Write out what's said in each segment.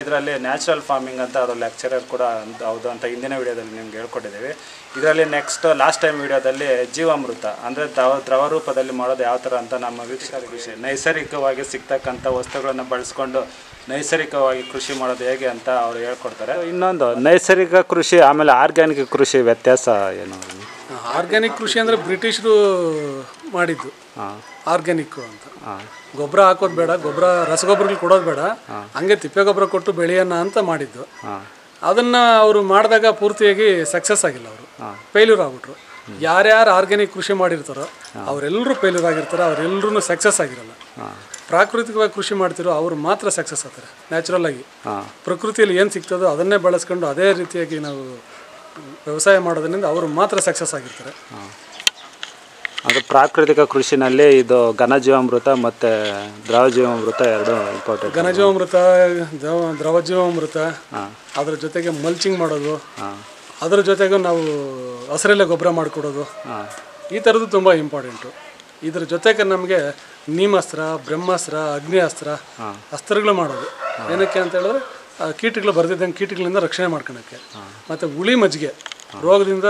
ಇದರಲ್ಲಿ natural farming ಅಂತ ಅದರ ಲೆಕ್ಚರರ್ ಕೂಡ ಹೌದು ಅಂತ ಹಿಂದಿನ ವಿಡಿಯೋದಲ್ಲಿ ನಿಮ್ಗೆ ಹೇಳ್ಕೊಟ್ಟಿದ್ದೀವಿ. ಇದರಲ್ಲಿ ನೆಕ್ಸ್ಟ್ ಲಾಸ್ಟ್ ಟೈಮ್ ವಿಡಿಯೋದಲ್ಲಿ ಜೀವಾಮೃತ ಅಂದರೆ ದ್ರವ ರೂಪದಲ್ಲಿ ಮಾಡೋದು ಯಾವ ಥರ ಅಂತ ನಮ್ಮ ವೀಕ್ಷಕರಿಗೆ ನೈಸರ್ಗಿಕವಾಗಿ ಸಿಗ್ತಕ್ಕಂಥ ವಸ್ತುಗಳನ್ನು ಬಳಸ್ಕೊಂಡು ನೈಸರ್ಗಿಕವಾಗಿ ಕೃಷಿ ಮಾಡೋದು ಹೇಗೆ ಅಂತ ಅವರು ಹೇಳ್ಕೊಡ್ತಾರೆ. ಇನ್ನೊಂದು ನೈಸರ್ಗಿಕ ಕೃಷಿ ಆಮೇಲೆ ಆರ್ಗ್ಯಾನಿಕ್ ಕೃಷಿ ವ್ಯತ್ಯಾಸ ಏನು? ಆರ್ಗ್ಯಾನಿಕ್ ಕೃಷಿ ಅಂದರೆ ಬ್ರಿಟಿಷರು ಮಾಡಿದ್ದು ಆರ್ಗ್ಯಾನಿಕ್ಕು ಅಂತ. ಗೊಬ್ಬರ ಹಾಕೋದು ಬೇಡ, ರಸಗೊಬ್ಬರಗಳು ಕೊಡೋದು ಬೇಡ, ಹಂಗೆ ತಿಪ್ಪೆ ಗೊಬ್ಬರ ಕೊಟ್ಟು ಬೆಳೆಯೋಣ ಅಂತ ಮಾಡಿದ್ದು. ಅದನ್ನು ಅವರು ಮಾಡಿದಾಗ ಪೂರ್ತಿಯಾಗಿ ಸಕ್ಸಸ್ ಆಗಿಲ್ಲ, ಅವರು ಫೇಲ್ಯೂರ್ ಆಗ್ಬಿಟ್ರು. ಯಾರ್ಯಾರು ಆರ್ಗ್ಯಾನಿಕ್ ಕೃಷಿ ಮಾಡಿರ್ತಾರೋ ಅವರೆಲ್ಲರೂ ಫೇಲ್ಯೂರ್ ಆಗಿರ್ತಾರೆ, ಅವರೆಲ್ಲರೂ ಸಕ್ಸಸ್ ಆಗಿರಲ್ಲ. ಪ್ರಾಕೃತಿಕವಾಗಿ ಕೃಷಿ ಮಾಡ್ತಿರೋ ಅವ್ರು ಮಾತ್ರ ಸಕ್ಸಸ್ ಆಗ್ತಾರೆ. ನ್ಯಾಚುರಲ್ ಆಗಿ ಪ್ರಕೃತಿಯಲ್ಲಿ ಏನು ಸಿಗ್ತದೋ ಅದನ್ನೇ ಬಳಸ್ಕೊಂಡು ಅದೇ ರೀತಿಯಾಗಿ ನಾವು ವ್ಯವಸಾಯ ಮಾಡೋದ್ರಿಂದ ಅವರು ಮಾತ್ರ ಸಕ್ಸಸ್ ಆಗಿರ್ತಾರೆ. ಅದು ಪ್ರಾಕೃತಿಕ ಕೃಷಿನಲ್ಲಿ ಇದು ಘನಜೀವಾಮೃತ ಮತ್ತು ದ್ರವ ಜೀವಾಮೃತ ಎರಡು ಇಂಪಾರ್ಟೆಂಟ್. ಘನಜೀವಾಮೃತ, ದ್ರವ ಜೀವಾಮೃತ, ಅದ್ರ ಜೊತೆಗೆ ಮಲ್ಚಿಂಗ್ ಮಾಡೋದು, ಅದ್ರ ಜೊತೆಗೆ ನಾವು ಹಸಿರೆಲೆ ಗೊಬ್ಬರ ಮಾಡಿಕೊಡೋದು, ಈ ಥರದ್ದು ತುಂಬ ಇಂಪಾರ್ಟೆಂಟು. ಇದ್ರ ಜೊತೆಗೆ ನಮಗೆ ನೀಮಾಸ್ತ್ರ, ಬ್ರಹ್ಮಾಸ್ತ್ರ, ಅಗ್ನಿ ಅಸ್ತ್ರ, ಅಸ್ತ್ರಗಳು ಮಾಡೋದು. ಏನಕ್ಕೆ ಅಂತ ಹೇಳಿದ್ರೆ ಕೀಟಗಳು ಬರ್ದಿದ್ದಂಗೆ ಕೀಟಗಳಿಂದ ರಕ್ಷಣೆ ಮಾಡ್ಕೊಳಕ್ಕೆ. ಮತ್ತು ಹುಳಿ ಮಜ್ಜಿಗೆ ರೋಗದಿಂದ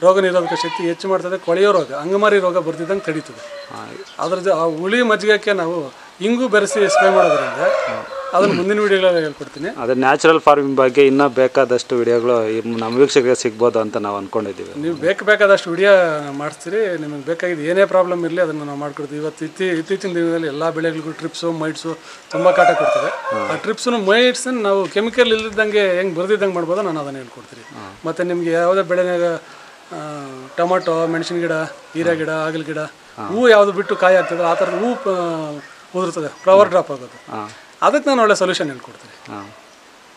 ರೋಗ ನಿರೋಧಕ ಶಕ್ತಿ ಹೆಚ್ಚು ಮಾಡ್ತದೆ. ಕೊಳೆಯೋ ರೋಗ, ಅಂಗಮಾರಿ ರೋಗ ಬರ್ದಿದ್ದಂಗೆ ತಡೀತದೆ. ಅದ್ರ ಆ ಹುಳಿ ಮಜ್ಜಿಗೆಕ್ಕೆ ನಾವು ಇಂಗು ಬೆರೆಸಿ ಸ್ಪ್ರೇ ಮಾಡೋದ್ರಿಂದ ಅದನ್ನು ಮುಂದಿನ ವಿಡಿಯೋಗಳಲ್ಲಿ ಹೇಳ್ಕೊಡ್ತೀನಿ. ಅದು ನ್ಯಾಚುರಲ್ ಫಾರ್ಮಿಂಗ್ ಬಗ್ಗೆ ಇನ್ನೂ ಬೇಕಾದಷ್ಟು ವಿಡಿಯೋಗಳು ನಮ್ಮ ವೀಕ್ಷಕರಿಗೆ ಸಿಗ್ಬೋದು ಅಂತ ನಾವು ಅಂದ್ಕೊಂಡಿದ್ದೀವಿ. ನೀವು ಬೇಕಾದಷ್ಟು ವಿಡಿಯೋ ಮಾಡಿಸ್ತೀರಿ. ನಿಮಗೆ ಬೇಕಾಗಿದ್ದು ಏನೇ ಪ್ರಾಬ್ಲಮ್ ಇರಲಿ ಅದನ್ನು ನಾವು ಮಾಡ್ಕೊಡ್ತೀವಿ. ಇತ್ತೀಚಿನ ದಿನದಲ್ಲಿ ಎಲ್ಲ ಬೆಳೆಗಳಿಗೂ ಟ್ರಿಪ್ಸು, ಮೈಟ್ಸು ತುಂಬ ಕಾಟ ಕೊಡ್ತದೆ. ಆ ಟ್ರಿಪ್ಸನ್ನು ಮೈಟ್ಸನ್ನು ನಾವು ಕೆಮಿಕಲ್ ಇಲ್ಲದಂಗೆ ಹೆಂಗೆ ಬರ್ದಿದ್ದಂಗೆ ಮಾಡ್ಬೋದೋ ನಾನು ಅದನ್ನು ಹೇಳ್ಕೊಡ್ತೀನಿ. ಮತ್ತು ನಿಮಗೆ ಯಾವುದೇ ಬೆಳೆನಾಗ ಟೊಮೊಟೊ, ಮೆಣಸಿನ ಗಿಡ, ಹೀರೆ ಗಿಡ, ಆಗಲ ಗಿಡ, ಹೂವು ಯಾವುದು ಬಿಟ್ಟು ಕಾಯಿ ಆಗ್ತದೆ, ಆ ಥರದ ಹೂವು ಉದುರ್ತದೆ, ಫ್ಲವರ್ ಡ್ರಾಪ್ ಆಗೋದು, ಅದಕ್ಕೆ ನಾನು ಒಳ್ಳೆ ಸೊಲ್ಯೂಷನ್ ಹೇಳ್ಕೊಡ್ತೀನಿ.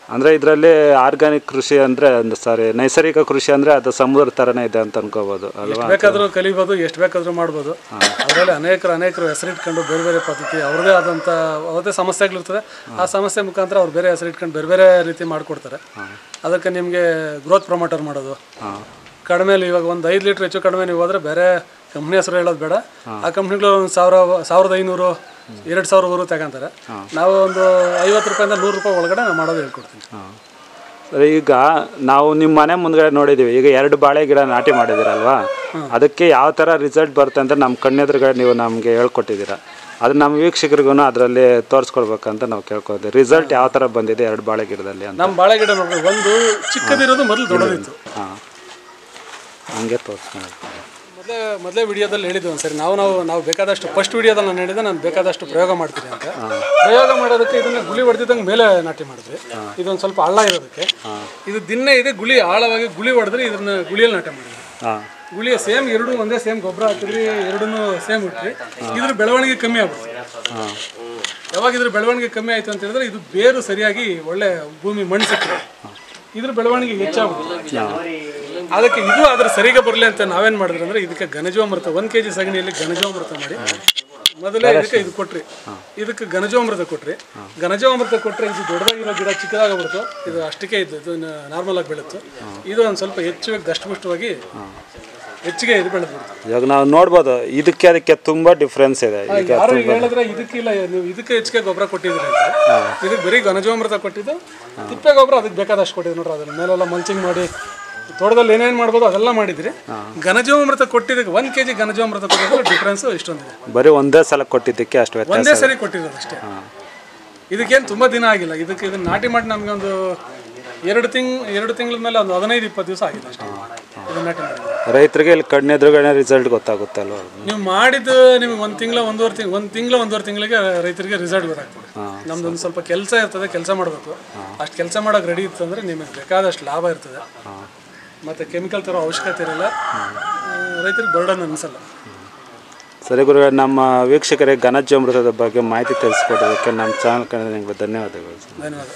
ಅಂದರೆ ಇದರಲ್ಲಿ ಆರ್ಗ್ಯಾನಿಕ್ ಕೃಷಿ ಅಂದರೆ ನೈಸರ್ಗಿಕ ಕೃಷಿ ಅಂದರೆ ಅದು ಸಮುದ್ರ ಥರನೇ ಇದೆ ಅಂತ ಅನ್ಕೋಬೋದು ಅಲ್ವಾ? ಎಷ್ಟು ಬೇಕಾದರೂ ಕಲಿಬೋದು, ಎಷ್ಟು ಬೇಕಾದರೂ ಮಾಡ್ಬೋದು. ಅದರಲ್ಲಿ ಅನೇಕರು ಹೆಸರಿಟ್ಕೊಂಡು ಬೇರೆ ಬೇರೆ ಪದ್ಧತಿ ಅವ್ರದ್ದೇ ಆದಂಥ ಅವತ್ತೇ ಸಮಸ್ಯೆಗಳಿರ್ತದೆ. ಆ ಸಮಸ್ಯೆ ಮುಖಾಂತರ ಅವ್ರು ಬೇರೆ ಹೆಸರಿಟ್ಕೊಂಡು ಬೇರೆ ಬೇರೆ ರೀತಿ ಮಾಡಿಕೊಡ್ತಾರೆ. ಅದಕ್ಕೆ ನಿಮಗೆ ಗ್ರೋತ್ ಪ್ರಮೋಟರ್ ಮಾಡೋದು ಕಡಿಮೆಲಿ, ಇವಾಗ ಒಂದು 5 ಲೀಟ್ರ್ ಹೆಚ್ಚು ಕಡಿಮೆ ನೀವು ಹೋದರೆ ಬೇರೆ ಕಂಪ್ನಿ ಹೆಸರು ಹೇಳೋದು ಬೇಡ. ಆ ಕಂಪ್ನಿಗಳು ಒಂದು 1500, 2000 ತಗೊಂತಾರೆ. ನಾವು ಒಂದು 50 ರೂಪಾಯಿಂದ 100 ರೂಪಾಯಿ ಒಳಗಡೆ ನಾನು ಮಾಡೋದು ಹೇಳ್ಕೊಡ್ತೀನಿ. ಈಗ ನಾವು ನಿಮ್ಮ ಮನೆ ಮುಂದ್ಗಡೆ ನೋಡಿದ್ದೀವಿ, ಈಗ 2 ಬಾಳೆ ಗಿಡ ನಾಟಿ ಮಾಡಿದ್ದೀರಲ್ವಾ? ಅದಕ್ಕೆ ಯಾವ ಥರ ರಿಸಲ್ಟ್ ಬರುತ್ತೆ ಅಂತ ನಮ್ಮ ಕಣ್ಣೆದುರುಗಡೆ ನೀವು ನಮಗೆ ಹೇಳ್ಕೊಟ್ಟಿದ್ದೀರಾ. ಅದು ನಮ್ಮ ವೀಕ್ಷಕರಿಗೂ ಅದರಲ್ಲಿ ತೋರಿಸ್ಕೊಡ್ಬೇಕಂತ ನಾವು ಕೇಳ್ಕೊತೀವಿ. ರಿಸಲ್ಟ್ ಯಾವ ಥರ ಬಂದಿದೆ 2 ಬಾಳೆ ಗಿಡದಲ್ಲಿ ಅಂತ? ನಮ್ಮ ಬಾಳೆ ಗಿಡ ನೋಡಿದ್ರೆ ಒಂದು ಚಿಕ್ಕದಿರೋದು ಮೊದಲು ದೊಡ್ಡದಿತ್ತು. ಹಂಗೆ ತೋರಿಸ್ಕೊಂಡು ಮೊದಲೇ ವಿಡಿಯೋದಲ್ಲಿ ಹೇಳಿದ್ವಿ ಒಂದ್ಸರಿ ನಾವು ಬೇಕಾದಷ್ಟು ಫಸ್ಟ್ ವಿಡಿಯೋದಲ್ಲಿ ನಾನು ಹೇಳಿದೆ ನಾನು ಬೇಕಾದಷ್ಟು ಪ್ರಯೋಗ ಮಾಡ್ತೀನಿ ಅಂತ. ಪ್ರಯೋಗ ಮಾಡೋದಕ್ಕೆ ಇದನ್ನ ಗುಳಿ ಹೊಡೆದಿದ್ದಂಗೆ ಮೇಲೆ ನಾಟಿ ಮಾಡಿದ್ವಿ. ಇದೊಂದು ಸ್ವಲ್ಪ ಹಳ್ಳ ಇರೋದಕ್ಕೆ ಇದು ದಿನ ಇದೆ. ಗುಳಿ ಆಳವಾಗಿ ಗುಳಿ ಹೊಡೆದ್ರೆ ಇದನ್ನ ಗುಳಿಯಲ್ಲಿ ನಾಟಿ ಮಾಡಿದ್ವಿ. ಗುಳಿಯ ಸೇಮ್ ಎರಡು ಒಂದೇ ಸೇಮ್ ಗೊಬ್ಬರ ಹಾಕಿದ್ರಿ, ಎರಡೂ ಸೇಮ್ ಇಟ್ರಿ. ಇದ್ರ ಬೆಳವಣಿಗೆ ಕಮ್ಮಿ ಆಗ್ಬಿಡ್ತು. ಯಾವಾಗ ಇದ್ರ ಬೆಳವಣಿಗೆ ಕಮ್ಮಿ ಆಯ್ತು ಅಂತ ಹೇಳಿದ್ರೆ ಇದು ಬೇರು ಸರಿಯಾಗಿ ಒಳ್ಳೆ ಭೂಮಿ ಮಣ್ಣು ಸಿಕ್ಕಿದೆ, ಇದ್ರ ಬೆಳವಣಿಗೆ ಹೆಚ್ಚಾಗ್ಬಿಡ್ತು. ಅದಕ್ಕೆ ಇದು ಅದ್ರ ಸರಿಗೆ ಬರಲಿ ಅಂತ ನಾವೇನು ಮಾಡಿದ್ರಿ ಅಂದರೆ ಇದಕ್ಕೆ ಘನಜೀವಾಮೃತ 1 kg ಸಗಣಿಯಲ್ಲಿ ಘನಜೀವಾಮೃತ ಮಾಡಿ ಮೊದಲೇ ಇದಕ್ಕೆ ಇದು ಕೊಟ್ರಿ. ಇದಕ್ಕೆ ಘನಜೀವಾಮೃತ ಕೊಟ್ರಿ. ಘನಜೀವಾಮೃತ ಕೊಟ್ಟರೆ ಇದು ದೊಡ್ಡದಾಗಿರೋ ಗಿಡ ಚಿಕ್ಕದಾಗ್ಬಿಡ್ತು. ಇದು ಅಷ್ಟಕ್ಕೆ ಇದು ನಾರ್ಮಲ್ ಆಗಿ ಬೆಳೀತು. ಇದು ಒಂದು ಸ್ವಲ್ಪ ಹೆಚ್ಚು ದಷ್ಟಪುಷ್ಟವಾಗಿ ಹೆಚ್ಚಿಗೆ ಇದು ಬೆಳೆದ್ಬಿಡ್ತು. ಇವಾಗ ನಾವು ನೋಡ್ಬೋದು ಇದಕ್ಕೆ ಅದಕ್ಕೆ ತುಂಬಾ ಡಿಫ್ರೆನ್ಸ್ ಇದೆ. ಯಾರು ಹೇಳಿದ್ರೆ ಇದಕ್ಕಿಲ್ಲ, ನೀವು ಇದಕ್ಕೆ ಹೆಚ್ಚಿಗೆ ಗೊಬ್ಬರ ಕೊಟ್ಟಿದ್ರಿ ಅಂತ. ಇದಕ್ಕೆ ಬರೀ ಘನಜೀವಾಮೃತ ಕೊಟ್ಟಿದ್ದು, ತಿಪ್ಪೆ ಗೊಬ್ಬರ ಅದಕ್ಕೆ ಬೇಕಾದಷ್ಟು ಕೊಟ್ಟಿದ್ದು ನೋಡ್ರಿ. ಅದ್ರ ಮೇಲೆಲ್ಲ ಮಲ್ಚಿಂಗ್ ಮಾಡಿ ತೋಟದಲ್ಲಿ ಏನೇನು ಮಾಡ್ಬೋದು ಅದೆಲ್ಲ ಮಾಡಿದ್ರಿ. ಘನಜೀವಾಮೃತ ಕೊಟ್ಟಿದ್ದಕ್ಕೆ 1 kg ಘನಜೀವಾಮೃತ ಕೊಟ್ಟಿದ್ರೆ ಡಿಫ್ರೆನ್ಸ್ ಇಷ್ಟೊಂದಿದೆ. ಬರೀ ಒಂದೇ ಸಲ ಕೊಟ್ಟಿದ್ದಕ್ಕೆ ಅಷ್ಟು ಒಂದೇ ಸರಿ ಕೊಟ್ಟಿರೋದು ಅಷ್ಟೇ. ಇದಕ್ಕೇನು ತುಂಬ ದಿನ ಆಗಿಲ್ಲ. ಇದನ್ನ ನಾಟಿ ಮಾಡಿ ನಮಗೆ ಒಂದು 2 ತಿಂಗಳ ಮೇಲೆ ಒಂದು 15-20 ದಿವಸ ಆಗಿದೆ ಅಷ್ಟೇ. ಇದನ್ನ ನಾಟಿ ಮಾಡಿ ರೈತರಿಗೆ ಇಲ್ಲಿ ಕಣ್ಣೆದುರುಗಡೆ ರಿಸಲ್ಟ್ ಗೊತ್ತಾಗುತ್ತೆ ಅಲ್ವಾ? ನೀವು ಮಾಡಿದ್ದು ನಿಮ್ಗೆ 1 ತಿಂಗಳ 1.5 ತಿಂಗಳಿಗೆ ರೈತರಿಗೆ ರಿಸಲ್ಟ್ ಗೊತ್ತಾಗ್ತದೆ. ನಮ್ದೊಂದು ಸ್ವಲ್ಪ ಕೆಲಸ ಇರ್ತದೆ, ಕೆಲಸ ಮಾಡಬೇಕು. ಅಷ್ಟು ಕೆಲಸ ಮಾಡೋಕೆ ರೆಡಿ ಇತ್ತು ಅಂದರೆ ನಿಮಗೆ ಬೇಕಾದಷ್ಟು ಲಾಭ ಇರ್ತದೆ. ಮತ್ತು ಕೆಮಿಕಲ್ ತರೋ ಅವಶ್ಯಕತೆ ಇರಲ್ಲ, ರೈತರಿಗೆ ಬರ್ಡನ್ ಅನಿಸಲ್ಲ. ಸರಿ ಗುರು, ನಮ್ಮ ವೀಕ್ಷಕರಿಗೆ ಘನಜೀವಾಮೃತದ ಬಗ್ಗೆ ಮಾಹಿತಿ ತಿಳಿಸ್ಕೊಡೋದಕ್ಕೆ ನಮ್ಮ ಚಾನಲ್ ಕಡೆ ನಿಮಗೆ ಧನ್ಯವಾದಗಳು. ಧನ್ಯವಾದ.